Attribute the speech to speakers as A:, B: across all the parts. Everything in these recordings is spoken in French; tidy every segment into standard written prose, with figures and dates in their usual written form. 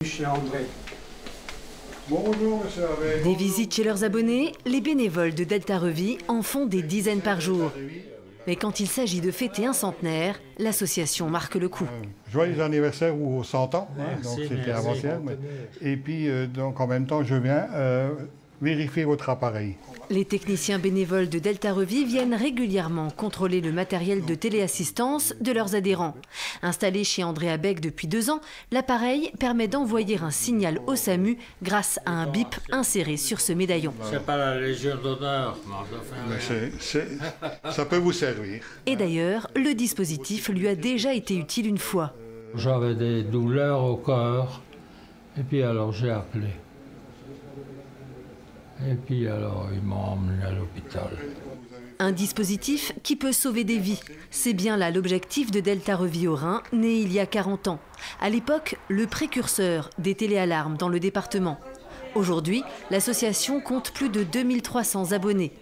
A: Chez André.
B: Bonjour, monsieur Avec.
C: Des visites chez leurs abonnés, les bénévoles de Delta Revie en font des dizaines par jour. Mais quand il s'agit de fêter un centenaire, l'association marque le coup.
B: Joyeux anniversaire aux 100 ans, hein, donc c'était avant-hier. Et puis, donc en même temps, je viens vérifier votre appareil.
C: Les techniciens bénévoles de Delta Revie viennent régulièrement contrôler le matériel de téléassistance de leurs adhérents. Installé chez André Abec depuis 2 ans, l'appareil permet d'envoyer un signal au SAMU grâce à un bip inséré sur ce médaillon.
D: C'est pas la Légion d'honneur,
B: Ça peut vous servir.
C: Et d'ailleurs, le dispositif lui a déjà été utile une fois.
D: J'avais des douleurs au cœur, et puis alors j'ai appelé. Et puis alors, ils m'ont emmené à l'hôpital.
C: Un dispositif qui peut sauver des vies. C'est bien là l'objectif de Delta Revie au Rhin, né il y a 40 ans. À l'époque, le précurseur des téléalarmes dans le département. Aujourd'hui, l'association compte plus de 2300 abonnés.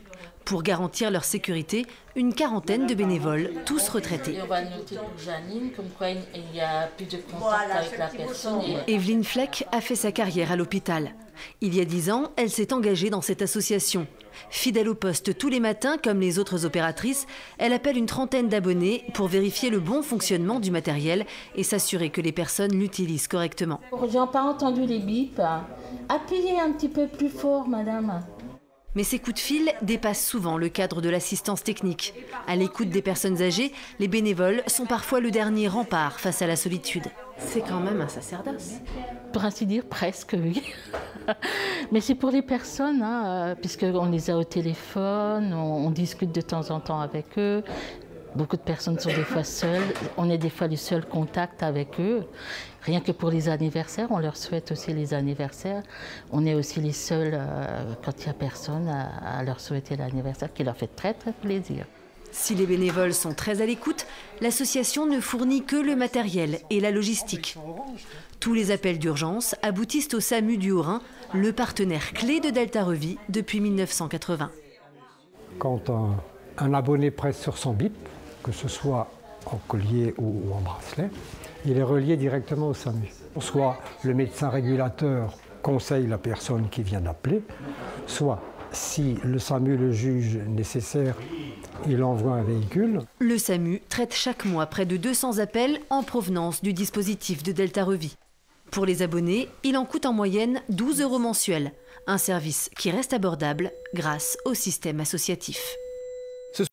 C: Pour garantir leur sécurité, une quarantaine de bénévoles, tous retraités.
E: Et on va noter pour Janine, comme quoi il y a plus de contact avec la personne.
C: Evelyne Fleck a fait sa carrière à l'hôpital. Il y a 10 ans, elle s'est engagée dans cette association. Fidèle au poste tous les matins, comme les autres opératrices, elle appelle une trentaine d'abonnés pour vérifier le bon fonctionnement du matériel et s'assurer que les personnes l'utilisent correctement.
E: J'ai pas entendu les bips. Appuyez un petit peu plus fort, madame.
C: Mais ces coups de fil dépassent souvent le cadre de l'assistance technique. À l'écoute des personnes âgées, les bénévoles sont parfois le dernier rempart face à la solitude. C'est quand même un sacerdoce.
E: Pour ainsi dire, presque, oui. Mais c'est pour les personnes, hein, puisqu'on les a au téléphone, on discute de temps en temps avec eux. Beaucoup de personnes sont des fois seules. On est des fois les seuls contacts avec eux. Rien que pour les anniversaires, on leur souhaite aussi les anniversaires. On est aussi les seuls, quand il n'y a personne, à leur souhaiter l'anniversaire, qui leur fait très très plaisir.
C: Si les bénévoles sont très à l'écoute, l'association ne fournit que le matériel et la logistique. Tous les appels d'urgence aboutissent au SAMU du Haut-Rhin, le partenaire clé de Delta Revie depuis 1980.
A: Quand un abonné presse sur son bip, que ce soit en collier ou en bracelet, il est relié directement au SAMU. Soit le médecin régulateur conseille la personne qui vient d'appeler, soit si le SAMU le juge nécessaire, il envoie un véhicule.
C: Le SAMU traite chaque mois près de 200 appels en provenance du dispositif de Delta Revie. Pour les abonnés, il en coûte en moyenne 12 € mensuels. Un service qui reste abordable grâce au système associatif.